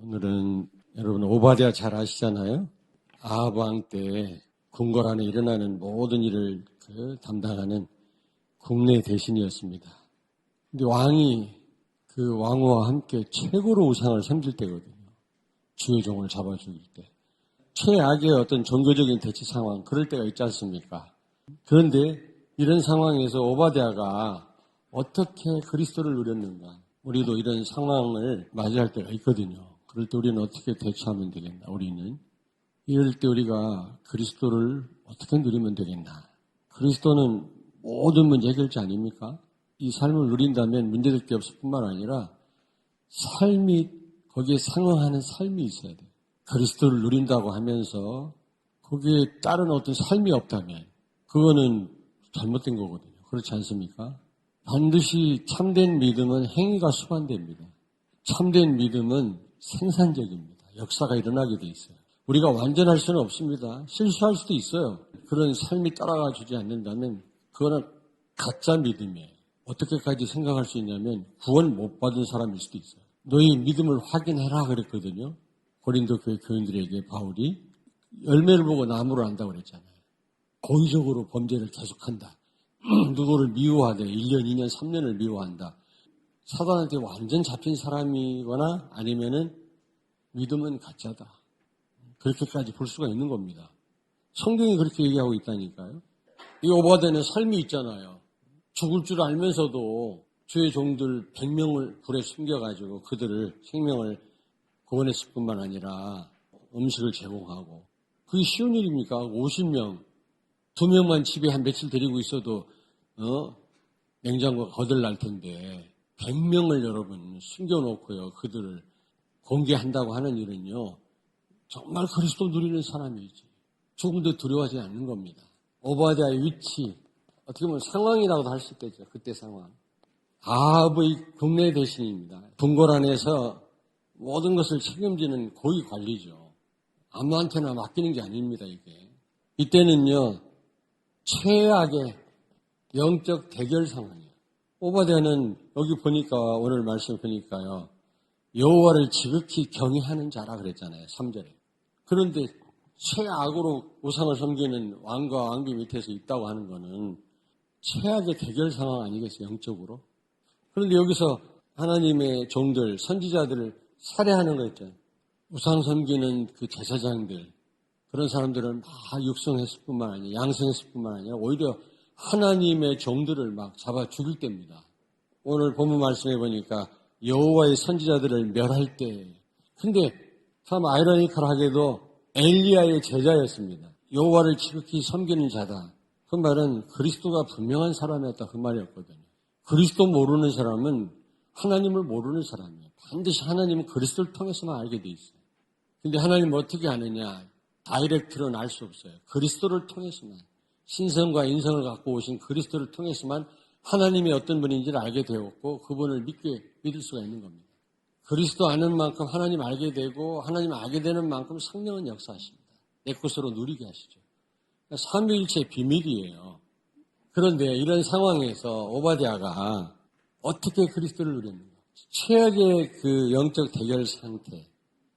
오늘은 여러분 오바댜 잘 아시잖아요. 아합 왕 때 궁궐 안에 일어나는 모든 일을 담당하는 국내 대신이었습니다. 근데 왕이 그 왕후와 함께 최고로 우상을 섬길 때거든요. 주의 종을 잡아 죽일 때. 최악의 어떤 종교적인 대치 상황, 그럴 때가 있지 않습니까? 그런데 이런 상황에서 오바댜가 어떻게 그리스도를 누렸는가? 우리도 이런 상황을 맞이할 때가 있거든요. 그럴 때 우리는 어떻게 대처하면 되겠나? 우리는 이럴 때 우리가 그리스도를 어떻게 누리면 되겠나? 그리스도는 모든 문제 해결자 아닙니까? 이 삶을 누린다면 문제될 게 없을 뿐만 아니라 삶이 거기에 상응하는 삶이 있어야 돼요. 그리스도를 누린다고 하면서 거기에 다른 어떤 삶이 없다면 그거는 잘못된 거거든요. 그렇지 않습니까? 반드시 참된 믿음은 행위가 수반됩니다. 참된 믿음은 생산적입니다. 역사가 일어나게 돼 있어요. 우리가 완전할 수는 없습니다. 실수할 수도 있어요. 그런 삶이 따라가 주지 않는다면 그거는 가짜 믿음이에요. 어떻게까지 생각할 수 있냐면 구원 못 받은 사람일 수도 있어요. 너희 믿음을 확인해라 그랬거든요. 고린도 교회 교인들에게 바울이 열매를 보고 나무를 안다고 그랬잖아요. 고의적으로 범죄를 계속한다. 누구를 미워하되 1년, 2년, 3년을 미워한다. 사단한테 완전 잡힌 사람이거나 아니면은 믿음은 가짜다. 그렇게까지 볼 수가 있는 겁니다. 성경이 그렇게 얘기하고 있다니까요. 이 오바댜는 삶이 있잖아요. 죽을 줄 알면서도 주의 종들 100명을 불에 숨겨가지고 그들을 생명을 구원했을 뿐만 아니라 음식을 제공하고 그게 쉬운 일입니까? 50명, 2명만 집에 한 며칠 데리고 있어도 냉장고가 거들날 텐데 100명을 여러분 숨겨놓고요. 그들을 공개한다고 하는 일은요. 정말 그리스도 누리는 사람이지. 죽음도 두려워하지 않는 겁니다. 오바댜의 위치, 어떻게 보면 상황이라고도 할 수 있겠죠. 그때 상황. 아합의 국내 대신입니다. 궁궐 안에서 모든 것을 책임지는 고위 관리죠. 아무한테나 맡기는 게 아닙니다. 이게. 이때는요. 최악의 영적 대결 상황이에요. 오바댜는 여기 보니까 오늘 말씀 보니까요. 여호와를 지극히 경외하는 자라 그랬잖아요. 3절에. 그런데 최악으로 우상을 섬기는 왕과 왕비 밑에서 있다고 하는 거는 최악의 대결 상황 아니겠어요? 영적으로. 그런데 여기서 하나님의 종들, 선지자들을 살해하는 거 있잖아요. 우상 섬기는 그 제사장들, 그런 사람들은 막 육성했을 뿐만 아니라 양성했을 뿐만 아니라 오히려 하나님의 종들을 막 잡아 죽일 때입니다. 오늘 본문 말씀해 보니까 여호와의 선지자들을 멸할 때. 근데 참 아이러니컬하게도 엘리야의 제자였습니다. 여호와를 지극히 섬기는 자다. 그 말은 그리스도가 분명한 사람이었다. 그 말이었거든요. 그리스도 모르는 사람은 하나님을 모르는 사람이에요. 반드시 하나님은 그리스도를 통해서만 알게 돼 있어요. 근데 하나님은 어떻게 아느냐? 다이렉트로는 알 수 없어요. 그리스도를 통해서만. 신성과 인성을 갖고 오신 그리스도를 통해서만 하나님이 어떤 분인지를 알게 되었고 그분을 믿을 수가 있는 겁니다. 그리스도 아는 만큼 하나님 알게 되고 하나님 알게 되는 만큼 성령은 역사하십니다. 내 것으로 누리게 하시죠. 삼위일체의 비밀이에요. 그런데 이런 상황에서 오바댜가 어떻게 그리스도를 누렸는가? 최악의 그 영적 대결 상태,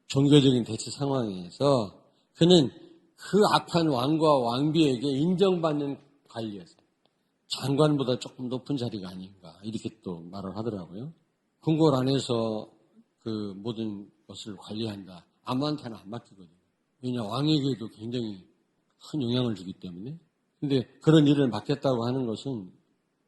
종교적인 대치 상황에서 그는 그 악한 왕과 왕비에게 인정받는 관리였어요. 장관보다 조금 높은 자리가 아닌가 이렇게 또 말을 하더라고요. 궁궐 안에서 그 모든 것을 관리한다. 아무한테나 안 맡기거든요. 왜냐 왕에게도 굉장히 큰 영향을 주기 때문에. 근데 그런 일을 맡겼다고 하는 것은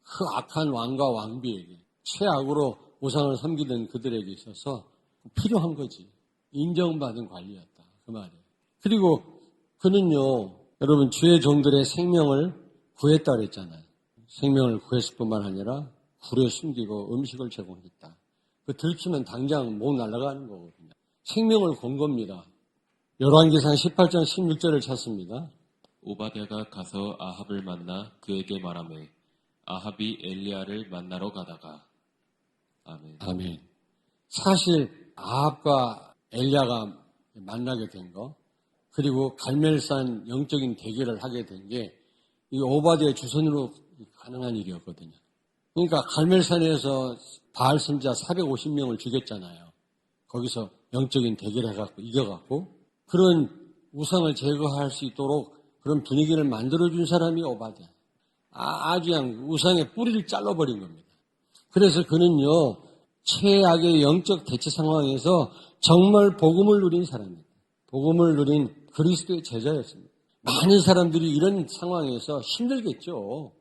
그 악한 왕과 왕비에게 최악으로 우상을 섬기던 그들에게 있어서 필요한 거지. 인정받은 관리였다. 그 말이에요. 그리고 그는요. 여러분 주의 종들의 생명을 구했다 그랬잖아요. 생명을 구했을 뿐만 아니라 굴에 숨기고 음식을 제공했다. 그 들키면 당장 목 날아가는 거거든요. 생명을 건 겁니다. 열왕기상 18장 16절을 찾습니다. 오바댜가 가서 아합을 만나 그에게 말하매 아합이 엘리야를 만나러 가다가. 아멘. 아멘. 사실 아합과 엘리야가 만나게 된 거, 그리고 갈멜산 영적인 대결을 하게 된 게 이 오바댜의 주선으로 가능한 일이었거든요. 그러니까 갈멜산에서 바알 선지자 450명을 죽였잖아요. 거기서 영적인 대결해갖고 이겨갖고 그런 우상을 제거할 수 있도록 그런 분위기를 만들어준 사람이 오바댜. 아주 그냥 우상의 뿌리를 잘라버린 겁니다. 그래서 그는요, 최악의 영적 대치 상황에서 정말 복음을 누린 사람입니다. 복음을 누린 그리스도의 제자였습니다. 많은 사람들이 이런 상황에서 힘들겠죠.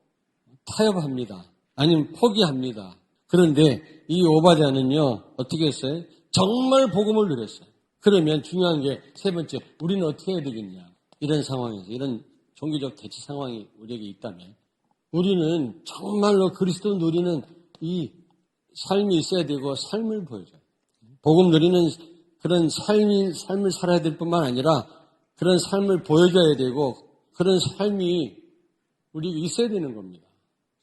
타협합니다. 아니면 포기합니다. 그런데 이 오바댜는요, 어떻게 했어요? 정말 복음을 누렸어요. 그러면 중요한 게 세 번째, 우리는 어떻게 해야 되겠냐. 이런 상황에서, 이런 종교적 대치 상황이 우리에게 있다면 우리는 정말로 그리스도 누리는 이 삶이 있어야 되고 삶을 보여줘요. 복음 누리는 그런 삶을 살아야 될 뿐만 아니라 그런 삶을 보여줘야 되고 그런 삶이 우리가 있어야 되는 겁니다.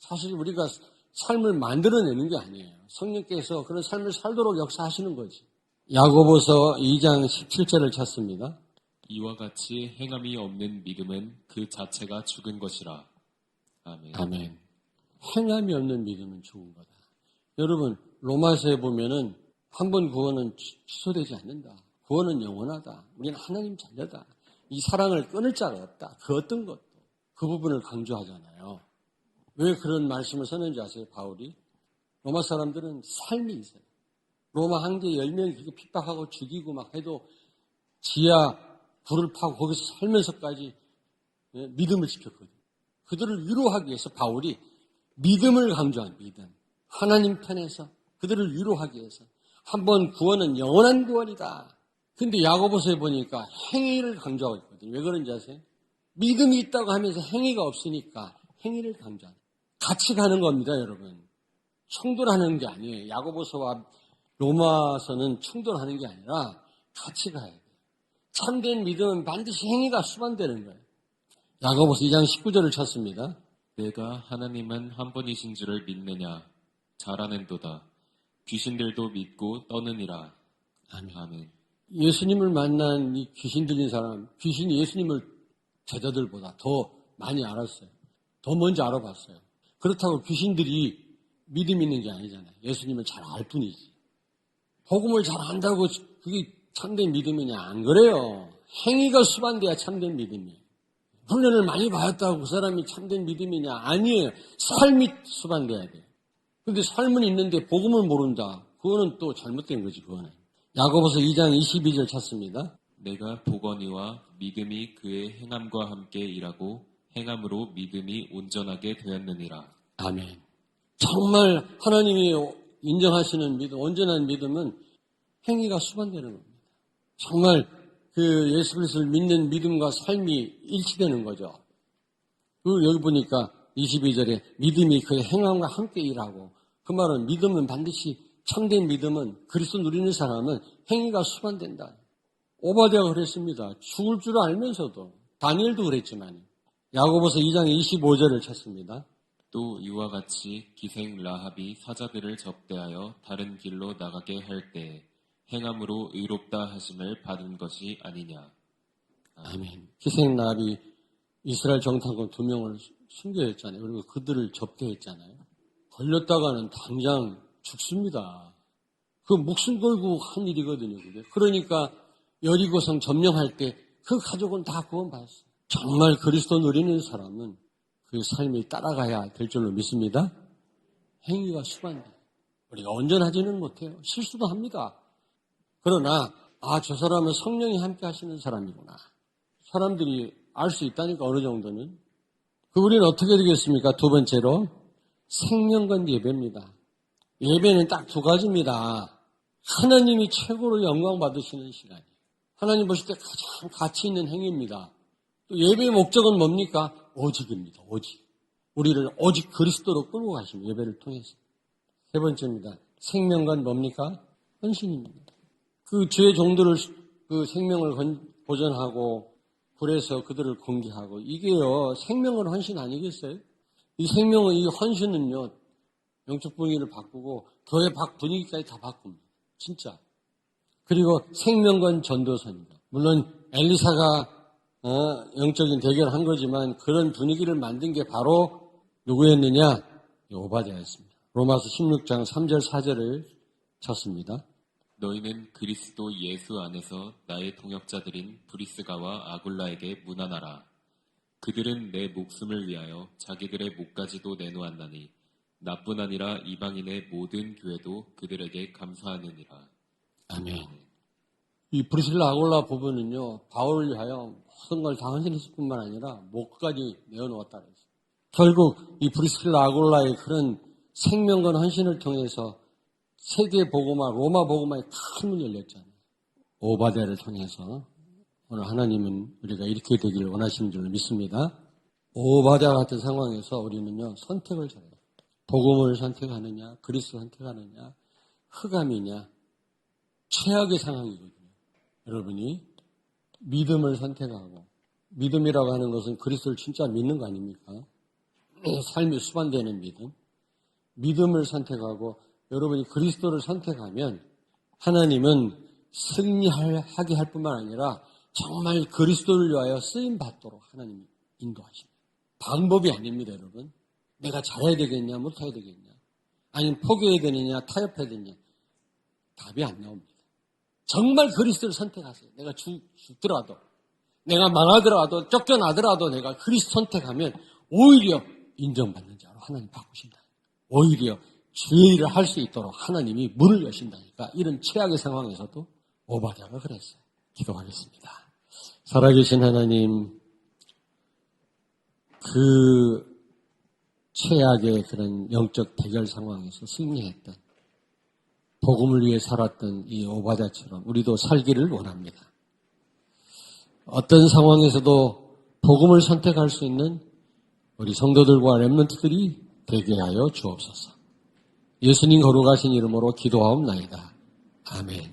사실 우리가 삶을 만들어내는 게 아니에요. 성령께서 그런 삶을 살도록 역사하시는 거지. 야고보서 2장 17절을 찾습니다. 이와 같이 행함이 없는 믿음은 그 자체가 죽은 것이라. 아멘. 아멘. 행함이 없는 믿음은 죽은 거다. 여러분, 로마서에 보면은 한 번 구원은 취소되지 않는다. 구원은 영원하다. 우리는 하나님 자녀다. 이 사랑을 끊을 자가 없다. 그 어떤 것도. 그 부분을 강조하잖아요. 왜 그런 말씀을 썼는지 아세요, 바울이? 로마 사람들은 삶이 있어요. 로마 황제 10명이 그렇게 핍박하고 죽이고 막 해도 지하 불을 파고 거기서 살면서까지 믿음을 지켰거든요. 그들을 위로하기 위해서 바울이 믿음을 강조한 믿음. 하나님 편에서 그들을 위로하기 위해서. 한번 구원은 영원한 구원이다. 근데 야고보서에 보니까 행위를 강조하고 있거든요. 왜 그런지 아세요? 믿음이 있다고 하면서 행위가 없으니까 행위를 강조하는. 같이 가는 겁니다, 여러분. 충돌하는 게 아니에요. 야고보서와 로마서는 충돌하는 게 아니라 같이 가야 돼요. 참된 믿음은 반드시 행위가 수반되는 거예요. 야고보서 2장 19절을 찾습니다. 내가 하나님은 한 분이신 줄을 믿느냐? 잘하는도다. 귀신들도 믿고 떠느니라. 아멘. 아멘. 예수님을 만난 이 귀신 들린 사람, 귀신이 예수님을 제자들보다 더 많이 알았어요. 더 먼저 알아봤어요. 그렇다고 귀신들이 믿음 있는 게 아니잖아요. 예수님을 잘 알 뿐이지. 복음을 잘 안다고 그게 참된 믿음이냐? 안 그래요. 행위가 수반돼야 참된 믿음이에요. 훈련을 많이 받았다고 그 사람이 참된 믿음이냐? 아니에요. 삶이 수반돼야 돼요. 근데 삶은 있는데 복음을 모른다. 그거는 또 잘못된 거지, 그거는. 야고보서 2장 22절 찾습니다. 내가 보거니와 믿음이 그의 행함과 함께 일하고 행함으로 믿음이 온전하게 되었느니라. 아멘. 정말 하나님이 인정하시는 믿음, 온전한 믿음은 행위가 수반되는 겁니다. 정말 그 예수 그리스도를 믿는 믿음과 삶이 일치되는 거죠. 그리고 여기 보니까 22절에 믿음이 그의 행함과 함께 일하고, 그 말은 믿음은 반드시 참된 믿음은 그리스도 누리는 사람은 행위가 수반된다. 오바댜가 그랬습니다. 죽을 줄 알면서도. 다니엘도 그랬지만. 야고보서 2장 25절을 찾습니다. 또 이와 같이 기생 라합이 사자들을 접대하여 다른 길로 나가게 할 때 행함으로 의롭다 하심을 받은 것이 아니냐. 아멘. 기생 라합이 이스라엘 정탐꾼 2명을 순교했잖아요. 그리고 그들을 접대했잖아요. 걸렸다가는 당장 죽습니다. 그 목숨 걸고 한 일이거든요. 그게. 그러니까 여리고성 점령할 때 그 가족은 다 구원받았어요. 정말 그리스도 누리는 사람은 그 삶을 따라가야 될 줄로 믿습니다. 행위가 수반돼요. 우리가 온전하지는 못해요. 실수도 합니다. 그러나 저 사람은 성령이 함께 하시는 사람이구나. 사람들이 알 수 있다니까, 어느 정도는. 그 우리는 어떻게 되겠습니까? 두 번째로 생명건 예배입니다. 예배는 딱 두 가지입니다. 하나님이 최고로 영광 받으시는 시간이에요. 하나님 보실 때 가장 가치 있는 행위입니다. 또 예배의 목적은 뭡니까? 오직입니다. 오직. 우리를 오직 그리스도로 끌고 가십니다. 예배를 통해서. 세 번째입니다. 생명건 뭡니까? 헌신입니다. 그 주의 종들을 그 생명을 보존하고 불에서 그들을 공개하고, 이게요 생명을 헌신 아니겠어요? 이 생명은, 이 헌신은요 영적 분위기를 바꾸고 교회 분위기까지 다 바꿉니다. 진짜. 그리고 생명건 전도서입니다. 물론 엘리사가 영적인 대결을 한 거지만 그런 분위기를 만든 게 바로 누구였느냐? 오바댜였습니다. 로마서 16장 3절 4절을 찾습니다. 너희는 그리스도 예수 안에서 나의 동역자들인 브리스가와 아굴라에게 문안하라. 그들은 내 목숨을 위하여 자기들의 목까지도 내놓았나니 나뿐 아니라 이방인의 모든 교회도 그들에게 감사하느니라. 아멘. 이 브리스라 아굴라 부분은요, 바울을 위하여 모든 걸 다 헌신했을 뿐만 아니라 목까지 내어놓았다 그랬어요. 결국 이 브리스라 아굴라의 그런 생명과 헌신을 통해서 세계 복음화, 로마 복음화에 큰 문이 열렸잖아요. 오바댜를 통해서 오늘 하나님은 우리가 이렇게 되기를 원하시는 줄로 믿습니다. 오바댜 같은 상황에서 우리는요, 선택을 잘해요. 복음을 선택하느냐, 그리스도를 선택하느냐, 흑암이냐, 최악의 상황이거든요. 여러분이 믿음을 선택하고, 믿음이라고 하는 것은 그리스도를 진짜 믿는 거 아닙니까? 삶이 수반되는 믿음. 믿음을 선택하고 여러분이 그리스도를 선택하면 하나님은 승리하게 할 뿐만 아니라 정말 그리스도를 위하여 쓰임받도록 하나님이 인도하십니다. 방법이 아닙니다, 여러분. 내가 잘해야 되겠냐, 못해야 되겠냐, 아니면 포기해야 되느냐, 타협해야 되느냐. 답이 안 나옵니다. 정말 그리스도를 선택하세요. 내가 죽더라도, 내가 망하더라도, 쫓겨나더라도 내가 그리스도 선택하면 오히려 인정받는 자로 하나님 바꾸신다. 오히려 주의 일을 할 수 있도록 하나님이 문을 여신다니까. 이런 최악의 상황에서도 오바댜가 그랬어요. 기도하겠습니다. 살아계신 하나님, 그 최악의 그런 영적 대결 상황에서 승리했던, 복음을 위해 살았던 이 오바댜처럼 우리도 살기를 원합니다. 어떤 상황에서도 복음을 선택할 수 있는 우리 성도들과 렘넌트들이 되게 하여 주옵소서. 예수님 거룩하신 이름으로 기도하옵나이다. 아멘.